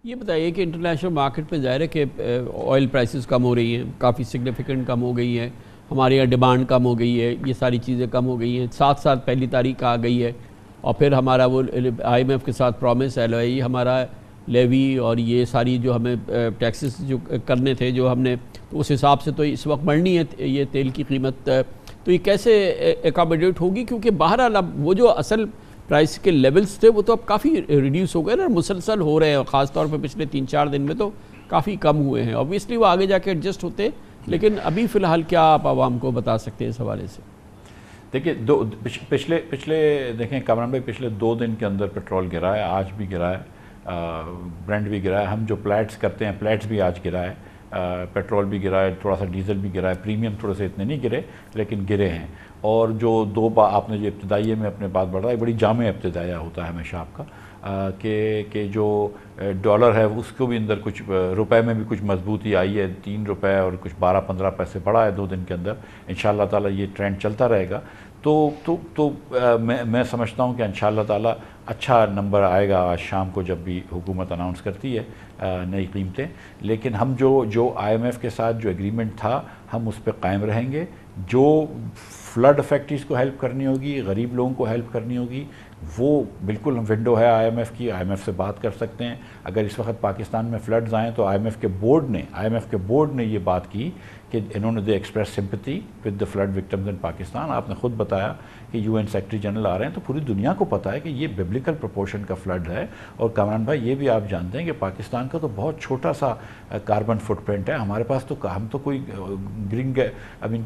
ये बताइए कि इंटरनेशनल मार्केट में ज़ाहिर है कि ऑयल प्राइसेस कम हो रही हैं, काफ़ी सिग्निफिकेंट कम हो गई हैं, हमारे यहाँ डिमांड कम हो गई है, ये सारी चीज़ें कम हो गई हैं, साथ साथ पहली तारीख आ गई है और फिर हमारा वो IMF के साथ प्रॉमिस LOI हमारा लेवी और ये सारी जो हमें टैक्सेस जो करने थे जो हमने, तो उस हिसाब से तो इस वक्त बढ़नी है ये तेल की कीमत, तो ये कैसे एकोमोडेट होगी? क्योंकि बहरहाल अब वो जो असल प्राइस के लेवल्स थे वो तो अब काफ़ी रिड्यूस हो गए ना, मुसलसल हो रहे हैं और ख़ास तौर पे पिछले 3-4 दिन में तो काफ़ी कम हुए हैं। ऑब्वियसली वो आगे जाके एडजस्ट होते, लेकिन अभी फ़िलहाल क्या आप आवाम को बता सकते हैं इस हवाले से? देखिए, पिछले देखें कामरान भाई, पिछले 2 दिन के अंदर पेट्रोल गिरा है, आज भी गिरा है, ब्रेंट भी गिरा है, हम जो प्लेट्स करते हैं प्लेट्स भी आज गिरा है, पेट्रोल भी गिरा है, थोड़ा सा डीजल भी गिरा है, प्रीमियम थोड़े से इतने नहीं गिरे लेकिन गिरे हैं। और जो आपने जो इब्तदाइये में अपने बात बढ़ा है, बड़ी जामे इब्तदाया होता है हमेशा आपका कि जो डॉलर है उसको भी अंदर कुछ रुपए में भी कुछ मजबूती आई है, 3 रुपए और कुछ 12-15 पैसे बढ़ा है 2 दिन के अंदर। इंशाअल्लाह ताला ये ट्रेंड चलता रहेगा तो मैं समझता हूँ कि इंशाअल्लाह ताला अच्छा नंबर आएगा आज शाम को जब भी हुकूमत अनाउंस करती है नई कीमतें। लेकिन हम जो IMF के साथ जो एग्रीमेंट था हम उस पर कायम रहेंगे। जो फ्लड इफेक्ट्स को हेल्प करनी होगी, गरीब लोगों को हेल्प करनी होगी, वो बिल्कुल हम विंडो है IMF की, IMF से बात कर सकते हैं। अगर इस वक्त पाकिस्तान में फ्लड्स आएँ तो IMF के बोर्ड ने ये बात की कि इन्होंने they express sympathy with the flood victims in Pakistan. आपने खुद बताया कि UN सेक्रेटरी जनरल आ रहे हैं, तो पूरी दुनिया को पता है कि ये बिब्लिकल प्रोपोर्शन का फ्लड है। और कामरान भाई, ये भी आप जानते हैं कि पाकिस्तान का तो बहुत छोटा सा कार्बन फुटप्रिंट है। हमारे पास तो हम तो कोई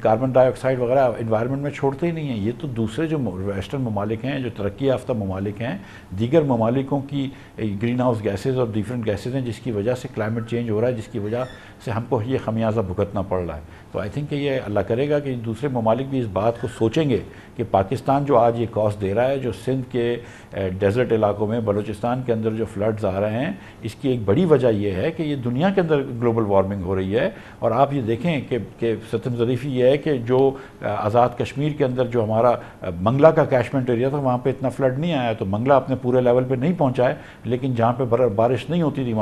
कार्बन डाइऑक्साइड वगैरह इन्वायरमेंट में छोड़ते ही नहीं हैं। ये तो दूसरे जो वेस्टर्न ममालिक हैं, जो तरक्की याफ्ता ममालिक हैं, दीगर ममालिकों की ग्रीन हाउस गैसेज और डिफरेंट गैसेज हैं जिसकी वजह से क्लाइमेट चेंज हो रहा है, जिसकी वजह से हमको ये खमियाजा भुगतना पड़ रहा है। तो आई थिंक कि ये अल्लाह करेगा कि दूसरे ममालिक भी इस बात को सोचेंगे कि पाकिस्तान जो आज ये कॉस्ट दे रहा है, जो सिंध के डेजर्ट इलाकों में, बलूचिस्तान के अंदर जो फ्लड्स आ रहे हैं, इसकी एक बड़ी वजह यह है कि ये दुनिया के अंदर ग्लोबल वार्मिंग हो रही है। और आप ये देखें कि सतम ज़रीफ़ी ये है कि जो आज़ाद कश्मीर के अंदर जो हमारा मंगला का कैशमेंट एरिया था, वहाँ पर इतना फ्लड नहीं आया। तो मंगला अपने पूरे लेवल पर नहीं पहुँचा है, लेकिन जहाँ पर बारिश नहीं होती थी वहाँ